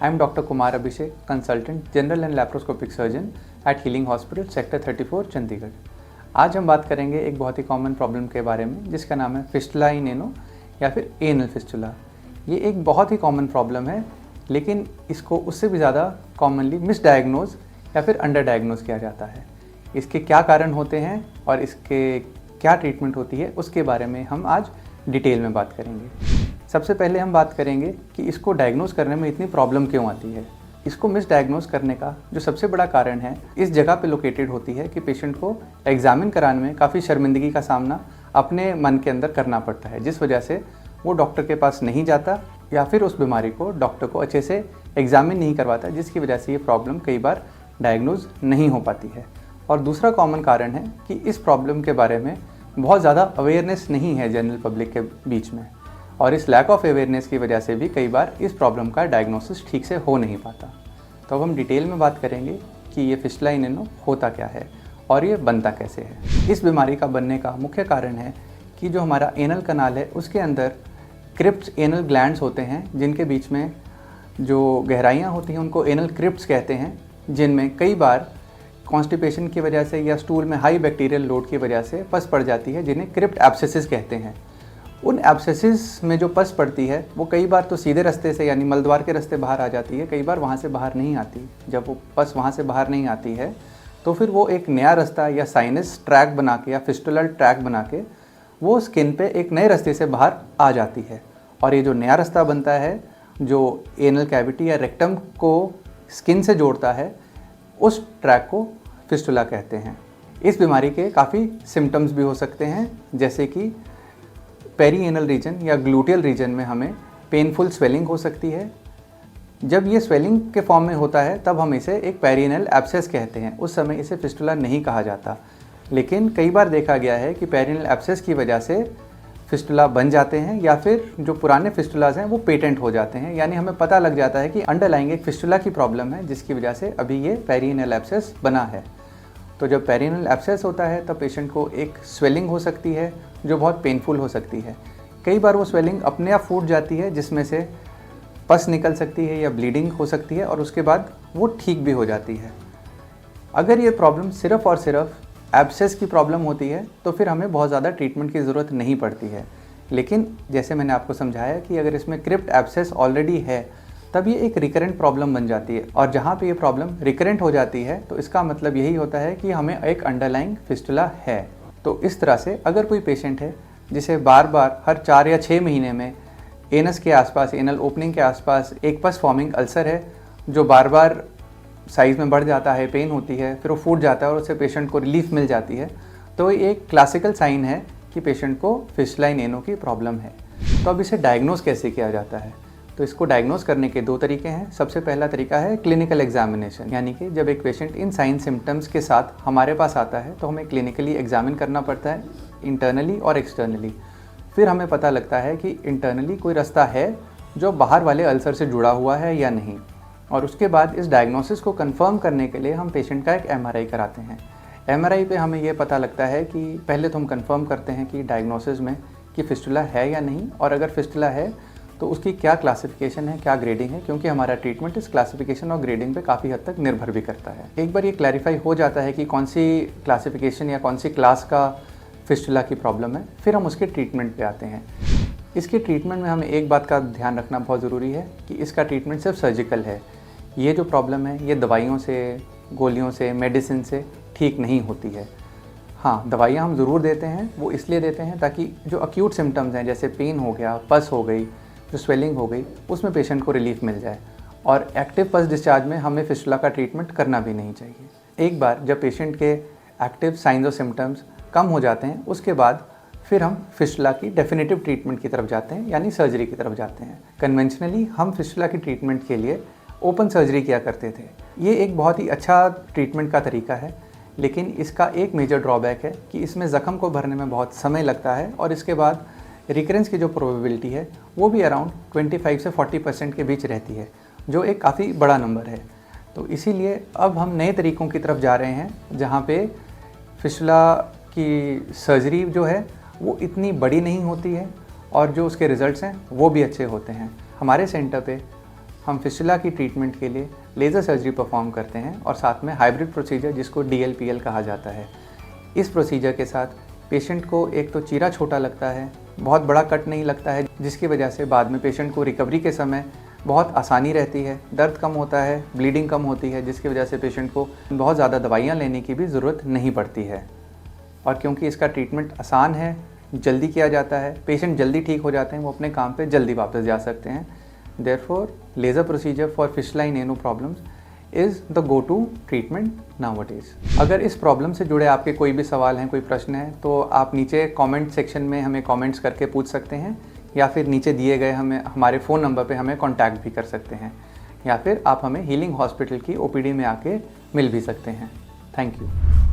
I am Dr. Kumar Abhishek, consultant general and laparoscopic surgeon at Healing Hospital, sector 34 Chandigarh. आज हम बात करेंगे एक बहुत ही कॉमन प्रॉब्लम के बारे में जिसका नाम है फिस्टुला इन एनो या फिर एनल फिस्टुला। ये एक बहुत ही कॉमन प्रॉब्लम है, लेकिन इसको उससे भी ज़्यादा कॉमनली मिसडायग्नोज या फिर अंडर डायग्नोज किया जाता है। इसके क्या कारण होते हैं और इसके क्या ट्रीटमेंट होती है उसके बारे में हम आज डिटेल में बात करेंगे। सबसे पहले हम बात करेंगे कि इसको डायग्नोज करने में इतनी प्रॉब्लम क्यों आती है। इसको मिसडायग्नोज करने का जो सबसे बड़ा कारण है इस जगह पे लोकेटेड होती है कि पेशेंट को एग्जामिन कराने में काफ़ी शर्मिंदगी का सामना अपने मन के अंदर करना पड़ता है, जिस वजह से वो डॉक्टर के पास नहीं जाता या फिर उस बीमारी को डॉक्टर को अच्छे से एग्जामिन नहीं करवाता, जिसकी वजह से ये प्रॉब्लम कई बार डायग्नोज नहीं हो पाती है। और दूसरा कॉमन कारण है कि इस प्रॉब्लम के बारे में बहुत ज़्यादा अवेयरनेस नहीं है जनरल पब्लिक के बीच में, और इस लैक ऑफ अवेयरनेस की वजह से भी कई बार इस प्रॉब्लम का डायग्नोसिस ठीक से हो नहीं पाता। तो अब हम डिटेल में बात करेंगे कि ये फिस्टुला इन एनो होता क्या है और ये बनता कैसे है। इस बीमारी का बनने का मुख्य कारण है कि जो हमारा एनल कनाल है उसके अंदर क्रिप्ट्स एनल ग्लैंड्स होते हैं, जिनके बीच में जो गहराइयाँ होती हैं उनको एनल क्रिप्ट्स कहते हैं, जिनमें कई बार कॉन्स्टिपेशन की वजह से या स्टूल में हाई बैक्टीरियल लोड की वजह से पस पड़ जाती है, जिन्हें क्रिप्ट एब्सेसिस कहते हैं। उन एब्सेसिस में जो पस पड़ती है वो कई बार तो सीधे रास्ते से यानी मलद्वार के रास्ते बाहर आ जाती है, कई बार वहाँ से बाहर नहीं आती। जब वो पस वहाँ से बाहर नहीं आती है तो फिर वो एक नया रास्ता या साइनस ट्रैक बना के या फिस्टुलर ट्रैक बना के वो स्किन पे एक नए रास्ते से बाहर आ जाती है। और ये जो नया रास्ता बनता है जो एनल कैविटी या रेक्टम को स्किन से जोड़ता है, उस ट्रैक को फिस्टुला कहते हैं। इस बीमारी के काफ़ी सिम्टम्स भी हो सकते हैं, जैसे कि पेरीएनल रीजन या ग्लूटियल रीजन में हमें पेनफुल स्वेलिंग हो सकती है। जब ये स्वेलिंग के फॉर्म में होता है तब हम इसे एक पेरीएनल एब्सेस कहते हैं, उस समय इसे फिस्टुला नहीं कहा जाता। लेकिन कई बार देखा गया है कि पेरीएनल एब्सेस की वजह से फिस्टुला बन जाते हैं या फिर जो पुराने फिस्टुलाज हैं वो पेटेंट हो जाते हैं, यानी हमें पता लग जाता है कि अंडरलाइंग एक फिस्टुला की प्रॉब्लम है जिसकी वजह से अभी ये पेरीएनल एब्सेस बना है। तो जब पेरीएनल एब्सेस होता है तब पेशेंट को एक स्वेलिंग हो सकती है जो बहुत पेनफुल हो सकती है। कई बार वो स्वेलिंग अपने आप फूट जाती है, जिसमें से पस निकल सकती है या ब्लीडिंग हो सकती है, और उसके बाद वो ठीक भी हो जाती है। अगर ये प्रॉब्लम सिर्फ़ और सिर्फ एब्सेस की प्रॉब्लम होती है तो फिर हमें बहुत ज़्यादा ट्रीटमेंट की ज़रूरत नहीं पड़ती है। लेकिन जैसे मैंने आपको समझाया कि अगर इसमें क्रिप्ट एब्सेस ऑलरेडी है तब ये एक रिकरेंट प्रॉब्लम बन जाती है, और जहाँ पे ये प्रॉब्लम रिकरेंट हो जाती है तो इसका मतलब यही होता है कि हमें एक अंडरलाइंग फिस्टुला है। तो इस तरह से अगर कोई पेशेंट है जिसे बार बार हर 4 या 6 महीने में एनस के आसपास, एनल ओपनिंग के आसपास एक पस फॉर्मिंग अल्सर है जो बार बार साइज़ में बढ़ जाता है, पेन होती है, फिर वो फूट जाता है और उससे पेशेंट को रिलीफ मिल जाती है, तो ये एक क्लासिकल साइन है कि पेशेंट को फिस्टुला इन एनो की प्रॉब्लम है। तो अब इसे डायग्नोज कैसे किया जाता है? तो इसको डायग्नोज करने के 2 तरीके हैं। सबसे पहला तरीका है क्लिनिकल एग्जामिनेशन, यानी कि जब एक पेशेंट इन साइन सिम्टम्स के साथ हमारे पास आता है तो हमें क्लिनिकली एग्जामिन करना पड़ता है, इंटरनली और एक्सटर्नली। फिर हमें पता लगता है कि इंटरनली कोई रास्ता है जो बाहर वाले अल्सर से जुड़ा हुआ है या नहीं, और उसके बाद इस डायग्नोसिस को कंफर्म करने के लिए हम पेशेंट का एक एमआरआई कराते हैं। एमआरआई पे हमें ये पता लगता है कि पहले तो हम कंफर्म करते हैं कि डायग्नोसिस में कि फिस्टुला है या नहीं, और अगर फिस्टुला है तो उसकी क्या क्लासिफिकेशन है, क्या ग्रेडिंग है, क्योंकि हमारा ट्रीटमेंट इस क्लासिफिकेशन और ग्रेडिंग पे काफ़ी हद तक निर्भर भी करता है। एक बार ये क्लैरिफाई हो जाता है कि कौन सी क्लासिफिकेशन या कौन सी क्लास का फिस्टुला की प्रॉब्लम है, फिर हम उसके ट्रीटमेंट पे आते हैं। इसके ट्रीटमेंट में हमें एक बात का ध्यान रखना बहुत ज़रूरी है कि इसका ट्रीटमेंट सिर्फ सर्जिकल है। ये जो प्रॉब्लम है ये दवाइयों से, गोलियों से, मेडिसिन से ठीक नहीं होती है। हाँ, दवाइयाँ हम ज़रूर देते हैं, वो इसलिए देते हैं ताकि जो अक्यूट सिम्टम्स हैं जैसे पेन हो गया, पस हो गई, जो स्वेलिंग हो गई, उसमें पेशेंट को रिलीफ मिल जाए। और एक्टिव पस डिस्चार्ज में हमें फिस्टुला का ट्रीटमेंट करना भी नहीं चाहिए। एक बार जब पेशेंट के एक्टिव साइंस और सिम्टम्स कम हो जाते हैं उसके बाद फिर हम फिस्टुला की डेफिनेटिव ट्रीटमेंट की तरफ जाते हैं, यानी सर्जरी की तरफ जाते हैं। कन्वेंशनली हम फिस्टुला की ट्रीटमेंट के लिए ओपन सर्जरी किया करते थे। ये एक बहुत ही अच्छा ट्रीटमेंट का तरीका है, लेकिन इसका एक मेजर ड्रॉबैक है कि इसमें ज़ख्म को भरने में बहुत समय लगता है, और इसके बाद रिकरेंस की जो प्रोबेबिलिटी है वो भी अराउंड 25 से 40% के बीच रहती है, जो एक काफ़ी बड़ा नंबर है। तो इसीलिए अब हम नए तरीक़ों की तरफ जा रहे हैं जहाँ पे फिस्टुला की सर्जरी जो है वो इतनी बड़ी नहीं होती है और जो उसके रिज़ल्ट्स हैं वो भी अच्छे होते हैं। हमारे सेंटर पे हम फिस्टुला की ट्रीटमेंट के लिए लेज़र सर्जरी परफॉर्म करते हैं और साथ में हाइब्रिड प्रोसीजर जिसको DLPL कहा जाता है। इस प्रोसीजर के साथ पेशेंट को एक तो चीरा छोटा लगता है, बहुत बड़ा कट नहीं लगता है, जिसकी वजह से बाद में पेशेंट को रिकवरी के समय बहुत आसानी रहती है, दर्द कम होता है, ब्लीडिंग कम होती है, जिसकी वजह से पेशेंट को बहुत ज़्यादा दवाइयाँ लेने की भी ज़रूरत नहीं पड़ती है। और क्योंकि इसका ट्रीटमेंट आसान है, जल्दी किया जाता है, पेशेंट जल्दी ठीक हो जाते हैं, वो अपने काम पे जल्दी वापस जा सकते हैं। Therefore laser procedure for fistula in ano problems is the go to treatment nowadays. अगर इस प्रॉब्लम से जुड़े आपके कोई भी सवाल हैं, कोई प्रश्न है, तो आप नीचे कमेंट सेक्शन में हमें कमेंट्स करके पूछ सकते हैं, या फिर नीचे दिए गए हमारे फ़ोन नंबर पे हमें कांटेक्ट भी कर सकते हैं, या फिर आप हमें हीलिंग हॉस्पिटल की OPD में आके मिल भी सकते हैं। Thank you.